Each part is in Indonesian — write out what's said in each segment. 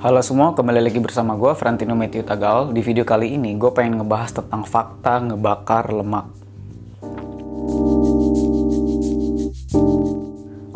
Halo semua, kembali lagi bersama gue, Frantino Matthew Tagal. Di video kali ini, gue pengen ngebahas tentang fakta ngebakar lemak.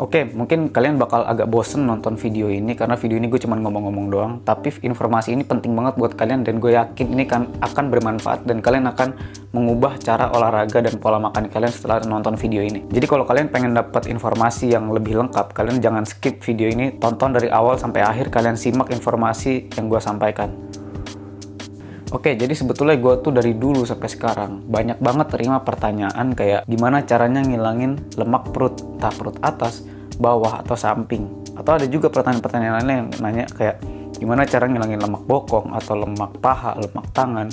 Oke, mungkin kalian bakal agak bosen nonton video ini karena video ini gue cuma ngomong-ngomong doang. Tapi informasi ini penting banget buat kalian dan gue yakin ini akan bermanfaat dan kalian akan mengubah cara olahraga dan pola makan kalian setelah nonton video ini. Jadi kalau kalian pengen dapat informasi yang lebih lengkap, kalian jangan skip video ini, tonton dari awal sampai akhir, kalian simak informasi yang gue sampaikan. Oke, jadi sebetulnya gue tuh dari dulu sampai sekarang banyak banget terima pertanyaan kayak gimana caranya ngilangin lemak perut, entah perut atas, bawah, atau samping. Atau ada juga pertanyaan-pertanyaan lain yang nanya kayak gimana cara ngilangin lemak bokong, atau lemak paha, lemak tangan,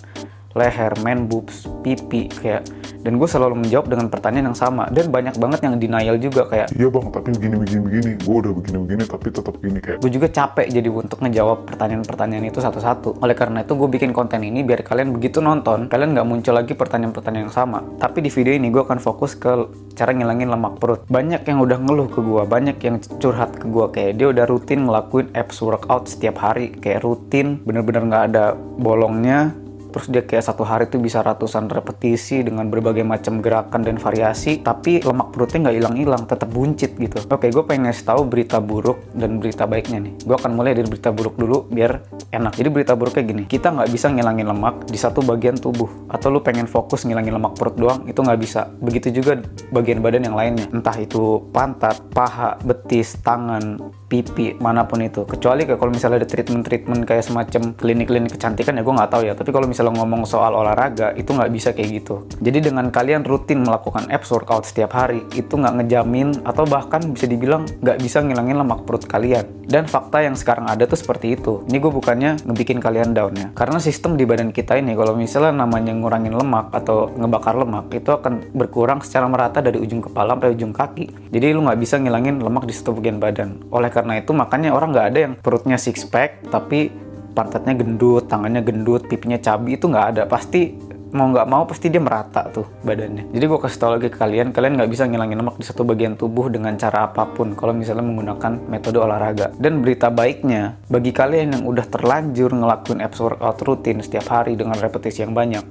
leher, man boobs, pipi, kayak. Dan gue selalu menjawab dengan pertanyaan yang sama. Dan banyak banget yang denial juga kayak, iya bang, tapi begini, gue udah begini, tapi tetap gini kayak. Gue juga capek jadi untuk ngejawab pertanyaan-pertanyaan itu satu-satu. Oleh karena itu gue bikin konten ini biar kalian begitu nonton, kalian nggak muncul lagi pertanyaan-pertanyaan yang sama. Tapi di video ini gue akan fokus ke cara ngilangin lemak perut. Banyak yang udah ngeluh ke gue, banyak yang curhat ke gue kayak dia udah rutin ngelakuin abs workout setiap hari, kayak rutin, bener-bener nggak ada bolongnya. Terus dia kayak satu hari tuh bisa ratusan repetisi dengan berbagai macam gerakan dan variasi, tapi lemak perutnya nggak hilang-hilang, tetap buncit gitu. Oke, gue pengen ngasih tahu berita buruk dan berita baiknya nih. Gue akan mulai dari berita buruk dulu biar enak. Jadi berita buruknya gini, kita nggak bisa ngilangin lemak di satu bagian tubuh. Atau lu pengen fokus ngilangin lemak perut doang, itu nggak bisa. Begitu juga bagian badan yang lainnya. Entah itu pantat, paha, betis, tangan, pipi, manapun itu. Kecuali kalau misalnya ada treatment kayak semacam klinik-klinik kecantikan ya gue nggak tahu ya. Tapi kalau misalnya ngomong soal olahraga itu nggak bisa kayak gitu. Jadi dengan kalian rutin melakukan abs workout setiap hari itu nggak ngejamin atau bahkan bisa dibilang nggak bisa ngilangin lemak perut kalian. Dan fakta yang sekarang ada tuh seperti itu. Ini gue bukannya ngebikin kalian down ya. Karena sistem di badan kita ini kalau misalnya namanya ngurangin lemak atau ngebakar lemak itu akan berkurang secara merata dari ujung kepala sampai ujung kaki. Jadi lu nggak bisa ngilangin lemak di satu bagian badan. Oleh karena itu makanya orang nggak ada yang perutnya six pack tapi pantatnya gendut, tangannya gendut, pipinya cabi, itu nggak ada. Pasti mau nggak mau pasti dia merata tuh badannya. Jadi gue kasih tau lagi ke kalian nggak bisa ngilangin lemak di satu bagian tubuh dengan cara apapun kalau misalnya menggunakan metode olahraga. Dan berita baiknya bagi kalian yang udah terlanjur ngelakuin abs workout rutin setiap hari dengan repetisi yang banyak,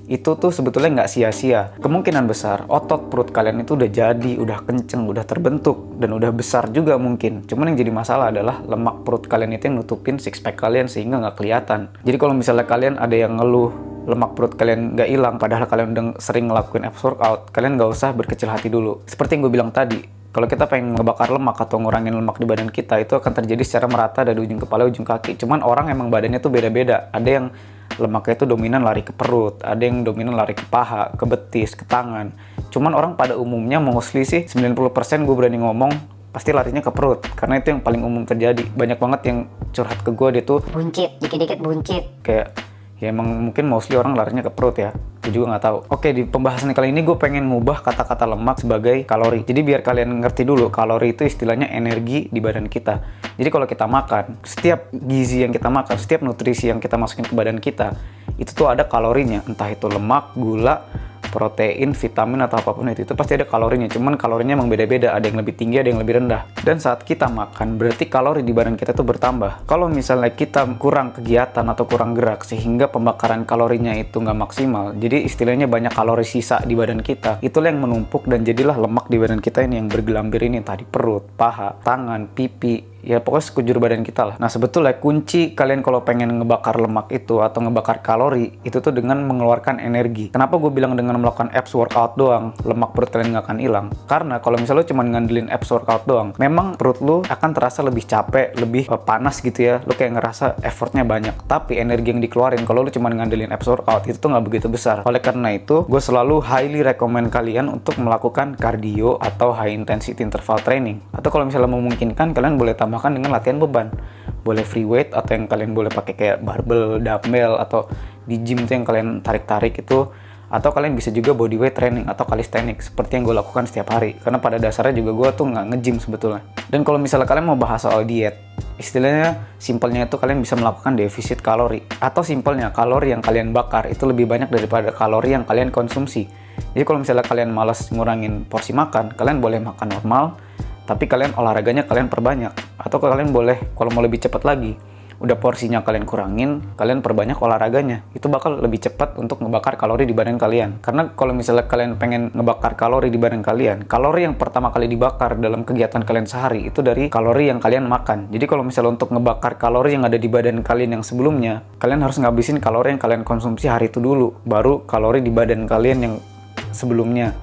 itu tuh sebetulnya nggak sia-sia. Kemungkinan besar otot perut kalian itu udah jadi, udah kenceng, udah terbentuk, dan udah besar juga mungkin. Cuman yang jadi masalah adalah lemak perut kalian itu yang nutupin six pack kalian sehingga nggak kelihatan. Jadi kalau misalnya kalian ada yang ngeluh lemak perut kalian nggak hilang padahal kalian udah sering ngelakuin abs workout, kalian nggak usah berkecil hati dulu. Seperti yang gue bilang tadi, kalau kita pengen ngebakar lemak atau ngurangin lemak di badan kita, itu akan terjadi secara merata dari ujung kepala ujung kaki. Cuman orang emang badannya tuh beda-beda. Ada yang lemaknya itu dominan lari ke perut, ada yang dominan lari ke paha, ke betis, ke tangan. Cuman orang pada umumnya mostly sih 90% gue berani ngomong pasti larinya ke perut, karena itu yang paling umum terjadi. Banyak banget yang curhat ke gue, dia tuh buncit, dikit-dikit buncit. Kayak ya emang mungkin mostly orang larinya ke perut ya. Gue juga nggak tahu. Oke, di pembahasan kali ini gue pengen ngubah kata-kata lemak sebagai kalori. Jadi biar kalian ngerti dulu, kalori itu istilahnya energi di badan kita. Jadi kalau kita makan, setiap gizi yang kita makan, setiap nutrisi yang kita masukin ke badan kita, itu tuh ada kalorinya. Entah itu lemak, gula, protein, vitamin, atau apapun itu pasti ada kalorinya. Cuman kalorinya emang beda-beda, ada yang lebih tinggi, ada yang lebih rendah. Dan saat kita makan, berarti kalori di badan kita tuh bertambah. Kalau misalnya kita kurang kegiatan atau kurang gerak sehingga pembakaran kalorinya itu nggak maksimal, jadi istilahnya banyak kalori sisa di badan kita, itulah yang menumpuk dan jadilah lemak di badan kita ini yang bergelambir ini, tadi perut, paha, tangan, pipi, ya pokoknya sekujur badan kita lah. Nah sebetulnya kunci kalian kalau pengen ngebakar lemak itu atau ngebakar kalori itu tuh dengan mengeluarkan energi. Kenapa gue bilang dengan melakukan abs workout doang lemak perut kalian nggak akan hilang? Karena kalau misalnya lo cuma ngandelin abs workout doang, memang perut lo akan terasa lebih capek, lebih panas gitu ya. Lo kayak ngerasa effortnya banyak, tapi energi yang dikeluarin kalau lo cuma ngandelin abs workout itu tuh nggak begitu besar. Oleh karena itu gue selalu highly recommend kalian untuk melakukan cardio atau high intensity interval training. Atau kalau misalnya memungkinkan, kalian boleh tambahkan dengan latihan beban. Boleh free weight atau yang kalian boleh pakai kayak barbell, dumbbell, atau di gym tuh yang kalian tarik-tarik itu. Atau kalian bisa juga bodyweight training atau calisthenics seperti yang gue lakukan setiap hari. Karena pada dasarnya juga gue tuh nggak nge-gym sebetulnya. Dan kalau misalnya kalian mau bahas soal diet, istilahnya simpelnya itu kalian bisa melakukan defisit kalori. Atau simpelnya kalori yang kalian bakar itu lebih banyak daripada kalori yang kalian konsumsi. Jadi kalau misalnya kalian malas ngurangin porsi makan, kalian boleh makan normal, tapi kalian olahraganya kalian perbanyak. Atau kalian boleh, kalau mau lebih cepat lagi, udah porsinya kalian kurangin, kalian perbanyak olahraganya. Itu bakal lebih cepat untuk ngebakar kalori di badan kalian. Karena kalau misalnya kalian pengen ngebakar kalori di badan kalian, kalori yang pertama kali dibakar dalam kegiatan kalian sehari itu dari kalori yang kalian makan. Jadi kalau misalnya untuk ngebakar kalori yang ada di badan kalian yang sebelumnya, kalian harus ngabisin kalori yang kalian konsumsi hari itu dulu, baru kalori di badan kalian yang sebelumnya.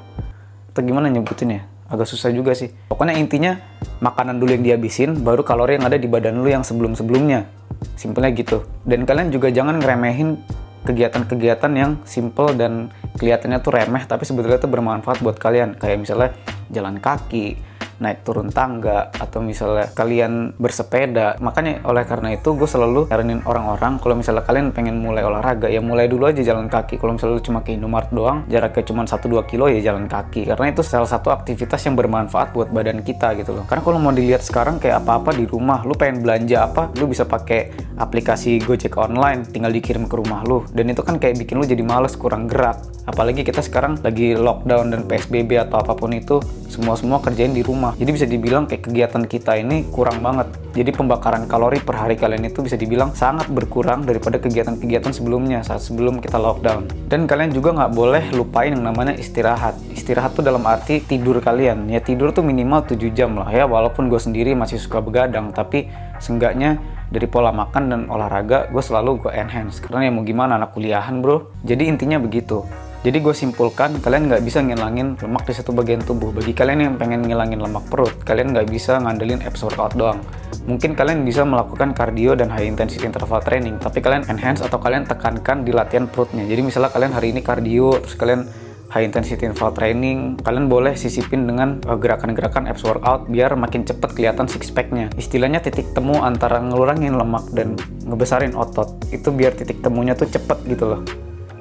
Atau gimana nyebutinnya? Agak susah juga sih. Pokoknya intinya makanan dulu yang dihabisin, baru kalori yang ada di badan lu yang sebelum-sebelumnya. Simpelnya gitu. Dan kalian juga jangan ngeremehin kegiatan-kegiatan yang simple dan kelihatannya tuh remeh, tapi sebetulnya tuh bermanfaat buat kalian. Kayak misalnya jalan kaki, naik turun tangga, atau misalnya kalian bersepeda. Makanya oleh karena itu gue selalu nyaranin orang-orang kalau misalnya kalian pengen mulai olahraga, ya mulai dulu aja jalan kaki. Kalau misalnya lu cuma ke Indomaret doang, jaraknya cuma 1-2 kilo, ya jalan kaki. Karena itu salah satu aktivitas yang bermanfaat buat badan kita gitu loh. Karena kalau mau dilihat sekarang kayak apa-apa di rumah, lu pengen belanja apa, lu bisa pakai aplikasi Gojek online, tinggal dikirim ke rumah lu. Dan itu kan kayak bikin lu jadi males, kurang gerak. Apalagi kita sekarang lagi lockdown dan PSBB atau apapun itu, semua kerjain di rumah. Jadi bisa dibilang kayak kegiatan kita ini kurang banget. Jadi pembakaran kalori per hari kalian itu bisa dibilang sangat berkurang daripada kegiatan-kegiatan sebelumnya saat sebelum kita lockdown. Dan kalian juga nggak boleh lupain yang namanya istirahat. Istirahat tuh dalam arti tidur kalian. Ya tidur tuh minimal 7 jam lah ya. Walaupun gue sendiri masih suka begadang, tapi seenggaknya dari pola makan dan olahraga gue selalu enhance. Karena ya mau gimana, anak kuliahan bro. Jadi intinya begitu. Jadi gue simpulkan, kalian nggak bisa ngilangin lemak di satu bagian tubuh. Bagi kalian yang pengen ngilangin lemak perut, kalian nggak bisa ngandelin abs workout doang. Mungkin kalian bisa melakukan cardio dan high intensity interval training, tapi kalian enhance atau kalian tekankan di latihan perutnya. Jadi misalnya kalian hari ini cardio, terus kalian high intensity interval training, kalian boleh sisipin dengan gerakan-gerakan abs workout biar makin cepet kelihatan six pack-nya. Istilahnya titik temu antara ngelurangin lemak dan ngebesarin otot. Itu biar titik temunya tuh cepet gitu loh.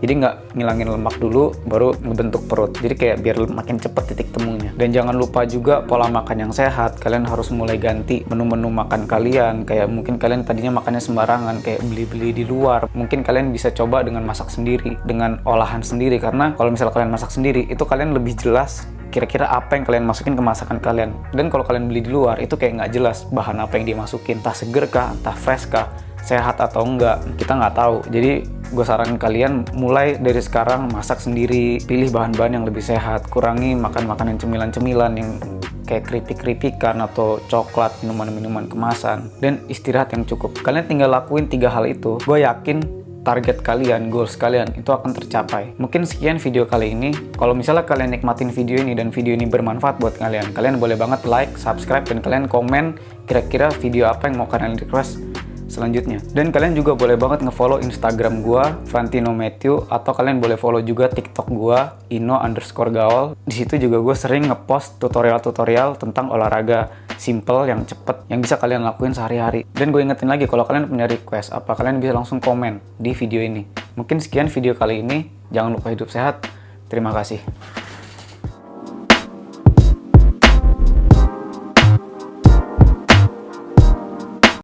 Jadi nggak ngilangin lemak dulu, baru ngebentuk perut. Jadi kayak biar makin cepet titik temunya. Dan jangan lupa juga pola makan yang sehat. Kalian harus mulai ganti menu-menu makan kalian. Kayak mungkin kalian tadinya makannya sembarangan, kayak beli-beli di luar. Mungkin kalian bisa coba dengan masak sendiri, dengan olahan sendiri. Karena kalau misalnya kalian masak sendiri, itu kalian lebih jelas kira-kira apa yang kalian masukin ke masakan kalian. Dan kalau kalian beli di luar, itu kayak nggak jelas bahan apa yang dimasukin. Entah seger kah, entah fresh kah, sehat atau enggak, kita nggak tahu. Jadi gue saranin kalian mulai dari sekarang masak sendiri, pilih bahan-bahan yang lebih sehat, kurangi makan makanan cemilan-cemilan yang kayak keripik-keripikan atau coklat, minuman-minuman kemasan, dan istirahat yang cukup. Kalian tinggal lakuin 3 hal itu, gue yakin target kalian, goals kalian itu akan tercapai. Mungkin sekian video kali ini. Kalau misalnya kalian nikmatin video ini dan video ini bermanfaat buat kalian, kalian boleh banget like, subscribe, dan kalian komen kira-kira video apa yang mau kalian request selanjutnya. Dan kalian juga boleh banget nge-follow Instagram gua, Frantino Matthew, atau kalian boleh follow juga TikTok gua, ino_gaul. Di situ juga gue sering ngepost tutorial-tutorial tentang olahraga simple yang cepet, yang bisa kalian lakuin sehari-hari. Dan gue ingetin lagi, kalau kalian punya request apa, kalian bisa langsung komen di video ini. Mungkin sekian video kali ini. Jangan lupa hidup sehat. Terima kasih.